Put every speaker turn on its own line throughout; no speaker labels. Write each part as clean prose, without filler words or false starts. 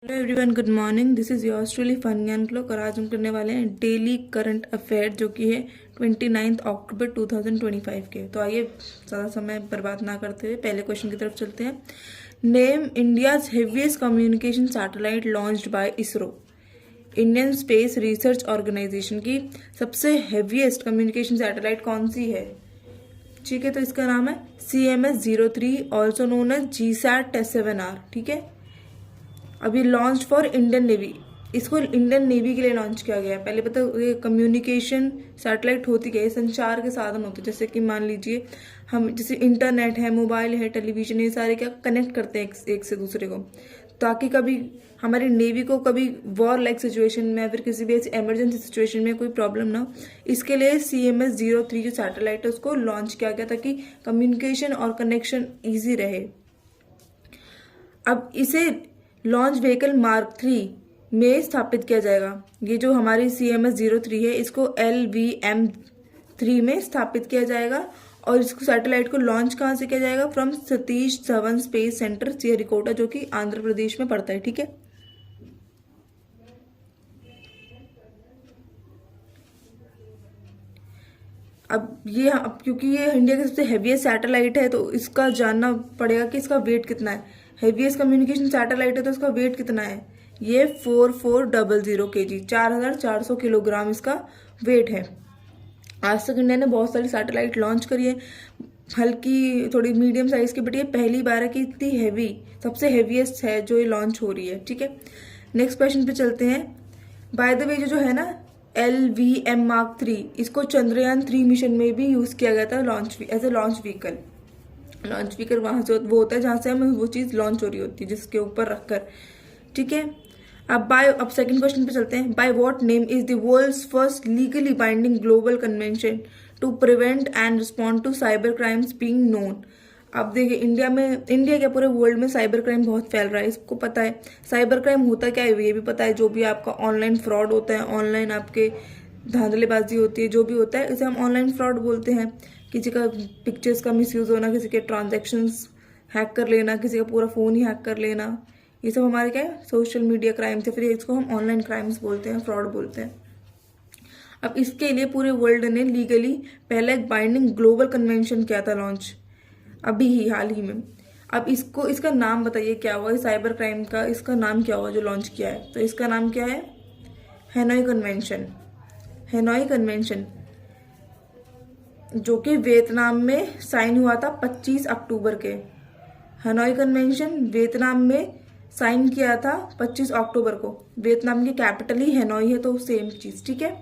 Hello everyone, good morning. This is yours truly fun Gyan clock और आज हम करने वाले हैं डेली करंट अफेयर जो कि है 29 अक्टूबर 2025 के। तो आइए ज़्यादा समय बर्बाद ना करते हुए पहले क्वेश्चन की तरफ चलते हैं। Name India's heaviest communication satellite launched by ISRO. Indian space research organisation की सबसे हेवीएस्ट कम्युनिकेशन सैटेलाइट कौन सी है? ठीक है, तो इसका नाम है CMS-03 also known as GSAT-7R। ठीक है, अभी लॉन्च फॉर इंडियन नेवी, इसको इंडियन नेवी के लिए लॉन्च किया गया है। पहले पता ये कम्युनिकेशन सैटेलाइट होती क्या है? संचार के साधन होते हैं, जैसे कि मान लीजिए हम जैसे इंटरनेट है, मोबाइल है, टेलीविजन, ये सारे क्या कनेक्ट करते हैं एक से दूसरे को, ताकि कभी हमारी नेवी को कभी वॉर लाइक सिचुएशन में या फिर किसी भी ऐसी इमरजेंसी सिचुएशन में कोई प्रॉब्लम ना हो। इसके लिए CMS-03 जो सैटेलाइट है उसको लॉन्च किया गया ताकि कम्युनिकेशन और कनेक्शन ईजी रहे। अब इसे लॉन्च व्हीकल मार्क 3 में स्थापित किया जाएगा। ये जो हमारी CMS-03 है इसको LVM-3 में स्थापित किया जाएगा और इसको सैटेलाइट को लॉन्च कहाँ से किया जाएगा? From Satish Dhawan space centre Sriharikota, जो कि आंध्र प्रदेश में पड़ता है। ठीक है, अब क्योंकि ये इंडिया की सबसे हेवीएस्ट सैटेलाइट है तो इसका जानना पड़ेगा कि इसका वेट कितना है। हेवीएस्ट कम्युनिकेशन सैटेलाइट है तो इसका वेट कितना है? ये 4400 kg, 4400 किलोग्राम इसका वेट है। आज तक इंडिया ने बहुत सारी सैटेलाइट लॉन्च करी है, हल्की थोड़ी मीडियम साइज की, बट ये पहली बार है कि इतनी हैवी, सबसे हेवीएस्ट है जो ये लॉन्च हो रही है। ठीक है, नेक्स्ट क्वेश्चन पे चलते हैं। बाय द वे जो है ना LVM मार्क 3, इसको चंद्रयान 3 मिशन में भी यूज किया गया था launch as a launch vehicle. Launch vehicle वहां से वो होता है जहां से हमें वो चीज लॉन्च हो रही होती है, जिसके ऊपर रखकर। ठीक है, अब सेकंड क्वेश्चन पे चलते हैं। By what name is the world's first legally binding global convention to prevent and respond to cyber crimes being known. अब देखिए इंडिया क्या पूरे वर्ल्ड में साइबर क्राइम बहुत फैल रहा है, इसको पता है। साइबर क्राइम होता क्या है ये भी पता है। जो भी आपका ऑनलाइन फ्रॉड होता है, ऑनलाइन आपके धांधलेबाजी होती है, जो भी होता है इसे हम ऑनलाइन फ्रॉड बोलते हैं। किसी का पिक्चर्स का मिसयूज होना, किसी के ट्रांजैक्शंस हैक कर लेना, किसी का पूरा फोन ही हैक कर लेना, ये सब हमारे क्या है? सोशल मीडिया क्राइम्स है, फिर इसको हम ऑनलाइन क्राइम्स बोलते हैं, फ्रॉड बोलते हैं। अब इसके लिए पूरे वर्ल्ड ने लीगली पहले एक बाइंडिंग ग्लोबल कन्वेंशन किया था लॉन्च, अभी ही हाल ही में। अब इसका नाम बताइए क्या हुआ? साइबर क्राइम का इसका नाम क्या हुआ जो लॉन्च किया है? तो इसका नाम क्या है? हैनोई कन्वेंशन। हैनोई कन्वेंशन जो कि वियतनाम में साइन हुआ था 25 अक्टूबर के। हनोई कन्वेंशन वियतनाम में साइन किया था 25 अक्टूबर को। वियतनाम की कैपिटल ही हैनोई है, तो सेम चीज। ठीक है,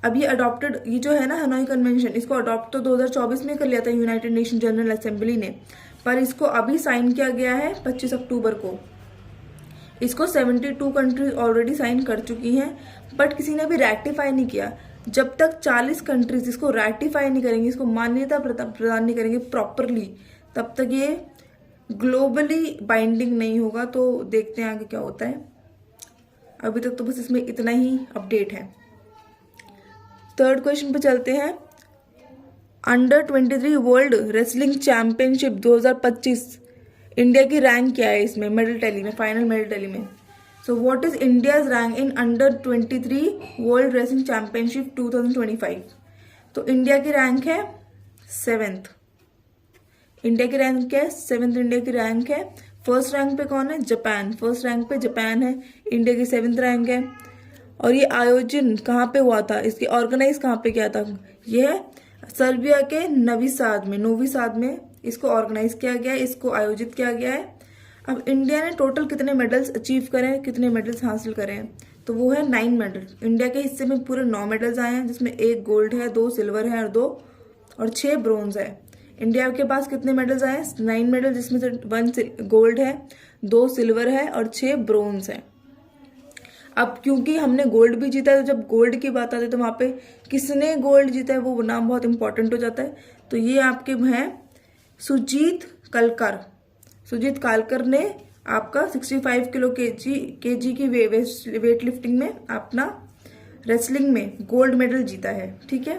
अब ये जो है ना हनोई कन्वेंशन, इसको अडॉप्ट तो 2024 में कर लिया था यूनाइटेड नेशन जनरल असेंबली ने, पर इसको अभी साइन किया गया है 25 अक्टूबर को। इसको 72 कंट्रीज ऑलरेडी साइन कर चुकी हैं, बट किसी ने भी रेटिफाई नहीं किया। जब तक 40 कंट्रीज इसको रेटिफाई नहीं करेंगे, इसको मान्यता प्रदान नहीं करेंगे प्रॉपरली, तब तक ये ग्लोबली बाइंडिंग नहीं होगा। तो देखते हैं आगे क्या होता है। अभी तक तो बस इसमें इतना ही अपडेट है। थर्ड क्वेश्चन पे चलते हैं। Under 23 world wrestling championship 2025 India की रैंक क्या है इसमें? मेडल टैली में, फाइनल मेडल टैली में। So what is India's rank in under 23 world wrestling championship 2025? तो इंडिया की रैंक है 7th। इंडिया की रैंक क्या है? 7th इंडिया की रैंक है। फर्स्ट रैंक पे कौन है? जापान। फर्स्ट रैंक पे जापान है, इंडिया की 7th रैंक है। और ये आयोजन कहाँ पे हुआ था? इसकी ऑर्गेनाइज कहाँ पे किया था? यह सर्बिया के नोवी साद में इसको ऑर्गेनाइज किया गया है, इसको आयोजित किया गया है। अब इंडिया ने टोटल कितने मेडल्स अचीव करे हैं, कितने मेडल्स हासिल करे हैं? तो वो है 9 मेडल। इंडिया के हिस्से में पूरे 9 मेडल्स आए हैं, जिसमें 1 गोल्ड है, 2 सिल्वर है और 6 ब्रोंज है। इंडिया के पास कितने मेडल्स आए हैं? 9 मेडल, जिसमें से 1 गोल्ड है, 2 सिल्वर है और 6 ब्रोंज है। अब क्योंकि हमने गोल्ड भी जीता है, तो जब गोल्ड की बात आती है तो वहां पे किसने गोल्ड जीता है वो नाम बहुत इंपॉर्टेंट हो जाता है। तो ये आपके हैं सुजीत कलकर। सुजीत कालकर ने आपका 65 किलो केजी की वेट लिफ्टिंग में अपना रेसलिंग में गोल्ड मेडल जीता है। ठीक है,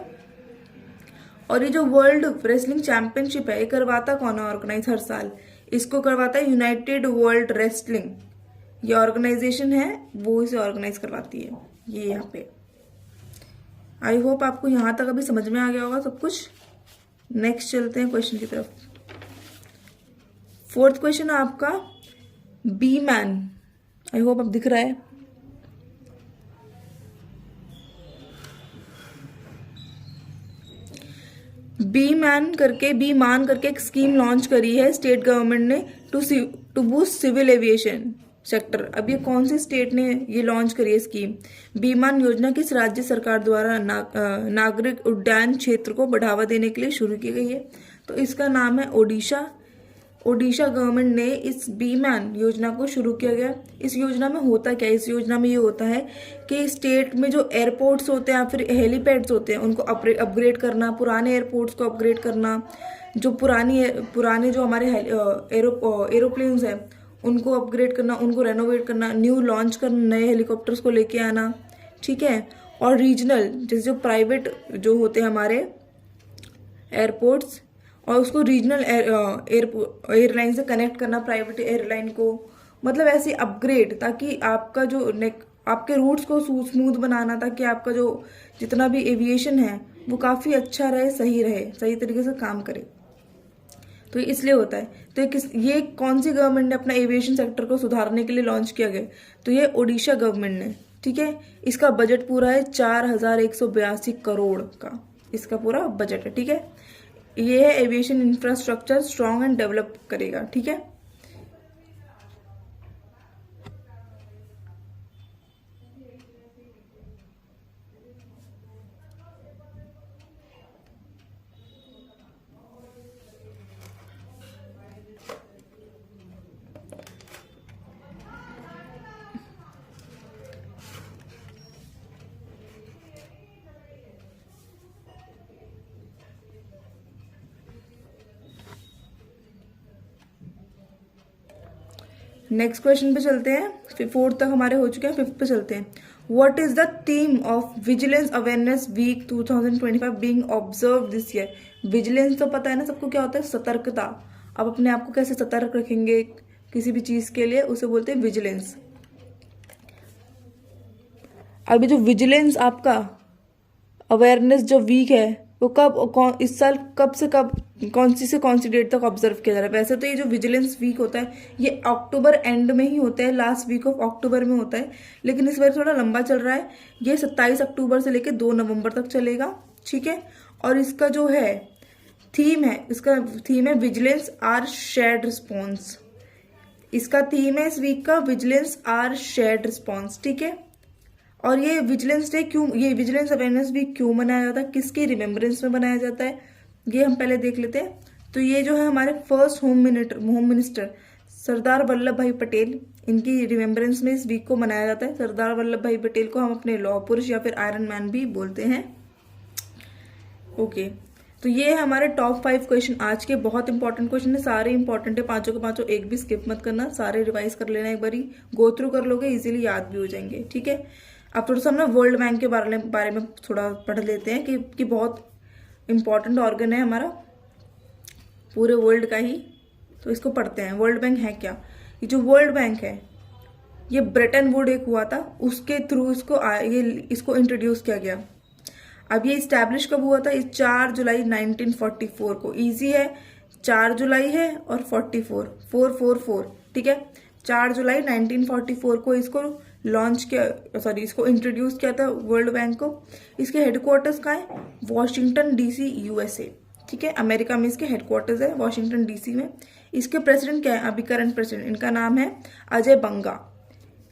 और ये जो वर्ल्ड रेसलिंग चैंपियनशिप है ये करवाता कौन है ऑर्गेनाइज हर साल? इसको करवाता है यूनाइटेड वर्ल्ड रेसलिंग। ये ऑर्गेनाइजेशन है वो इसे ऑर्गेनाइज करवाती है, ये यहाँ पे। आई होप आपको यहाँ तक अभी समझ में आ गया होगा सब कुछ। नेक्स्ट चलते हैं क्वेश्चन की तरफ। फोर्थ क्वेश्चन है आपका बी मैन। आई होप अब दिख रहा है। बी मान करके एक स्कीम लॉन्च करी है स्टेट गवर्नमेंट ने to boost civil aviation sector. अब ये कौन सी स्टेट ने ये लॉन्च करी है स्कीम? बीमान योजना किस राज्य सरकार द्वारा नागरिक उड्डयन क्षेत्र को बढ़ावा देने के लिए शुरू की गई है? तो इसका नाम है ओडिशा। ओडिशा गवर्नमेंट ने इस बीमान योजना को शुरू किया गया। इस योजना में होता क्या है? इस योजना में ये होता है कि स्टेट में जो एयरपोर्ट्स होते हैं या फिर हेलीपैड्स होते हैं उनको अपग्रेड करना, पुराने एयरपोर्ट्स को अपग्रेड करना, जो पुराने जो हमारे एरोप्लेन्स हैं उनको अपग्रेड करना, उनको रेनोवेट करना, न्यू लॉन्च करना, नए हेलीकॉप्टर्स को लेके आना, ठीक है। और रीजनल जैसे जो प्राइवेट जो होते हैं हमारे एयरपोर्ट्स और उसको रीजनल एयरलाइन से कनेक्ट करना, प्राइवेट एयरलाइन को, मतलब ऐसे अपग्रेड ताकि आपका जो आपके रूट्स को स्मूथ बनाना, ताकि आपका जो जितना भी एविएशन है वो काफ़ी अच्छा रहे, सही तरीके से काम करे। तो इसलिए होता है। तो ये कौन सी गवर्नमेंट ने अपना एविएशन सेक्टर को सुधारने के लिए लॉन्च किया गया? तो ये ओडिशा गवर्नमेंट ने, ठीक है। इसका बजट पूरा है 4182 करोड़ का, इसका पूरा बजट है, ठीक है। ये है aviation infrastructure strong and develop करेगा, ठीक है। नेक्स्ट क्वेश्चन पे चलते हैं। फिर फोर्थ तक हमारे हो चुके हैं, फिफ्थ पे चलते हैं। What is the theme of vigilance awareness week 2025 being observe this year? Vigilance तो पता है ना सबको क्या होता है? सतर्कता। अब अपने आप को कैसे सतर्क रखेंगे किसी भी चीज के लिए, उसे बोलते हैं विजिलेंस। अभी जो विजिलेंस आपका अवेयरनेस जो वीक है वो इस साल कब से कब, कौन सी डेट तक ऑब्जर्व किया जा रहा है? वैसे तो ये जो विजिलेंस वीक होता है ये अक्टूबर एंड में ही होता है, लास्ट वीक ऑफ अक्टूबर में होता है, लेकिन इस बार थोड़ा लंबा चल रहा है। ये 27 अक्टूबर से लेकर 2 नवंबर तक चलेगा, ठीक है। और इसका जो है थीम है विजिलेंस आर शेयर्ड रिस्पॉन्स। इसका थीम है इस वीक का विजिलेंस आर शेयर्ड रिस्पॉन्स, ठीक है। और ये विजिलेंस अवेयरनेस वीक क्यों मनाया जाता है, किसके रिमेम्बरेंस में बनाया जाता है, ये हम पहले देख लेते हैं। तो ये जो है हमारे first home minister Sardar Vallabh भाई पटेल, इनकी रिमेम्बरेंस में इस वीक को मनाया जाता है। सरदार वल्लभ भाई पटेल को हम अपने लौह पुरुष या फिर आयरन मैन भी बोलते हैं। ओके, तो ये है हमारे टॉप 5 क्वेश्चन आज के। बहुत इंपॉर्टेंट क्वेश्चन है, सारे इंपॉर्टेंट है, पांचों के पांचों, एक भी स्किप मत करना, सारे रिवाइज कर लेना, एक बारी गो थ्रू कर लोगे इजीली याद भी हो जाएंगे, ठीक है। अब थोड़ा सा हम ना वर्ल्ड बैंक के बारे में थोड़ा पढ़ लेते हैं कि बहुत इंपॉर्टेंट ऑर्गन है हमारा पूरे वर्ल्ड का ही, तो इसको पढ़ते हैं। वर्ल्ड बैंक है क्या? ये जो वर्ल्ड बैंक है ये ब्रेटन वुड एक हुआ था, उसके थ्रू इसको इंट्रोड्यूस किया गया। अब ये इस्टेब्लिश कब हुआ था? 4 जुलाई 1944 को। इजी है, 4 जुलाई है और 444, ठीक है। 4 जुलाई 1944 को इसको लॉन्च किया, इसको इंट्रोड्यूस किया था वर्ल्ड बैंक को। इसके हेडक्वार्टर्स कहाँ है? वॉशिंगटन डीसी यूएसए, ठीक है। अमेरिका में इसके हेडक्वार्टर्स है वॉशिंगटन डीसी में। इसके प्रेसिडेंट क्या है अभी करंट प्रेसिडेंट? इनका नाम है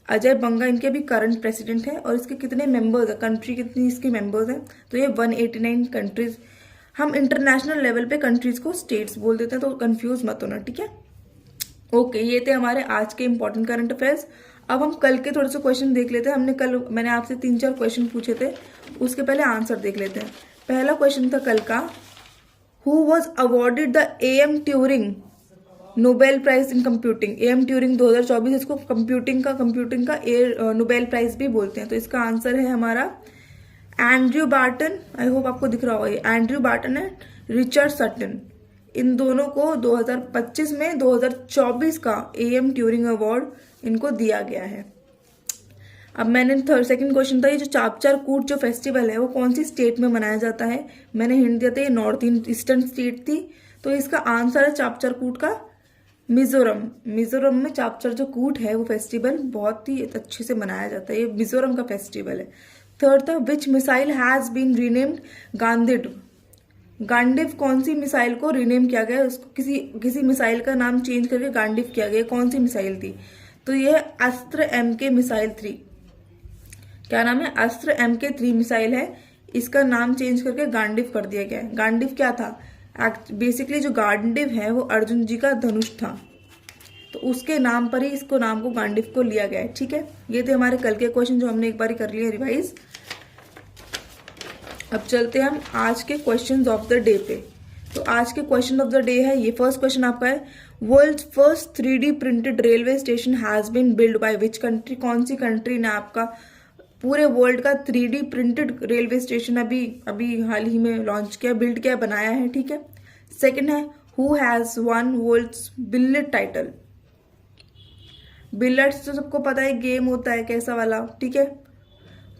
अजय बंगा इनके भी करंट प्रेसिडेंट है। और इसके कितने मेंबर्स है, कंट्री कितनी इसके मेंबर्स हैं? तो ये 189 कंट्रीज। हम इंटरनेशनल लेवल पे कंट्रीज को स्टेट्स बोल देते हैं, तो कंफ्यूज मत होना, ठीक है। ओके, ये थे हमारे आज के इंपॉर्टेंट करंट अफेयर्स। अब हम कल के थोड़े से क्वेश्चन देख लेते हैं। मैंने आपसे 3-4 क्वेश्चन पूछे थे, उसके पहले आंसर देख लेते हैं। पहला क्वेश्चन था कल का, who was awarded the AM Turing Nobel prize in computing? AM Turing 2024, इसको कंप्यूटिंग का नोबेल प्राइज भी बोलते हैं। तो इसका आंसर है हमारा एंड्रयू बार्टन। आई होप आपको दिख रहा होगा, ये एंड्रयू बार्टन है, रिचर्ड सटन। इन दोनों को 2025 में 2024 का AM ट्यूरिंग अवार्ड इनको दिया गया है। अब मैंने सेकंड क्वेश्चन था, ये जो चापचार कूट जो फेस्टिवल है वो कौन सी स्टेट में मनाया जाता है। मैंने हिंट दिया था ये नॉर्थ ईस्टर्न स्टेट थी, तो इसका आंसर है चापचार कूट का मिजोरम। मिजोरम में चापचार जो कूट है वो फेस्टिवल बहुत ही अच्छे से मनाया जाता है, ये मिजोरम का फेस्टिवल है। थर्ड था विच मिसाइल हैज बीन रीनेम्ड गांडिव। गांडिव कौन सी मिसाइल को रीनेम किया गया, उसको किसी मिसाइल का नाम चेंज करके गांडिव किया गया, कौन सी मिसाइल थी। तो ये है अस्त्र MK मिसाइल 3। क्या नाम है, अस्त्र MK3 मिसाइल है, इसका नाम चेंज करके गांडिव कर दिया गया है। गांडिव क्या था, बेसिकली जो गांडिव है वो अर्जुन जी का धनुष था, तो उसके नाम पर ही इसको नाम को गांडिव को लिया गया है। ठीक है, ये थे हमारे कल के क्वेश्चन जो हमने एक बार कर लिए रिवाइज। अब चलते हैं हम आज के क्वेश्चंस ऑफ द डे पे। तो आज के क्वेश्चन ऑफ द डे है, ये फर्स्ट क्वेश्चन आपका है, world first 3D printed railway station has been build by which country. कौन सी कंट्री ने आपका पूरे वर्ल्ड का 3D प्रिंटेड रेलवे स्टेशन अभी हाल ही में लॉन्च किया, बिल्ड किया, बनाया है। ठीक है। सेकंड है, who has won world's billiard title. Billiards तो सबको पता है गेम होता है कैसा वाला, ठीक है,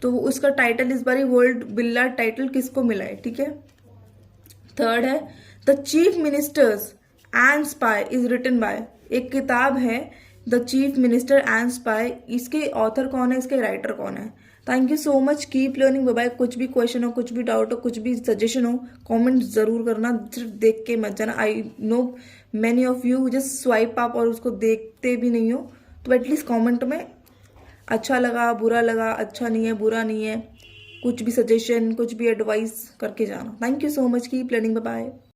तो उसका टाइटल इस बार वर्ल्ड बिलियर्ड टाइटल किसको मिला है। ठीक है। थर्ड है, the chief ministers and spy is written by. एक किताब है the chief minister and spy, इसके ऑथर कौन है, इसके राइटर कौन है। Thank you so much, keep learning. Bye bye. कुछ भी क्वेश्चन हो, कुछ भी डाउट हो, कुछ भी सजेशन हो, कमेंट जरूर करना, सिर्फ देख के मत जाना। I know many of you just swipe up और उसको देखते भी नहीं हो, तो एटलीस्ट कमेंट में अच्छा लगा, बुरा लगा, अच्छा नहीं है, बुरा नहीं है, कुछ भी सजेशन, कुछ भी एडवाइस करके जाना। Thank you so much, keep learning. Bye bye.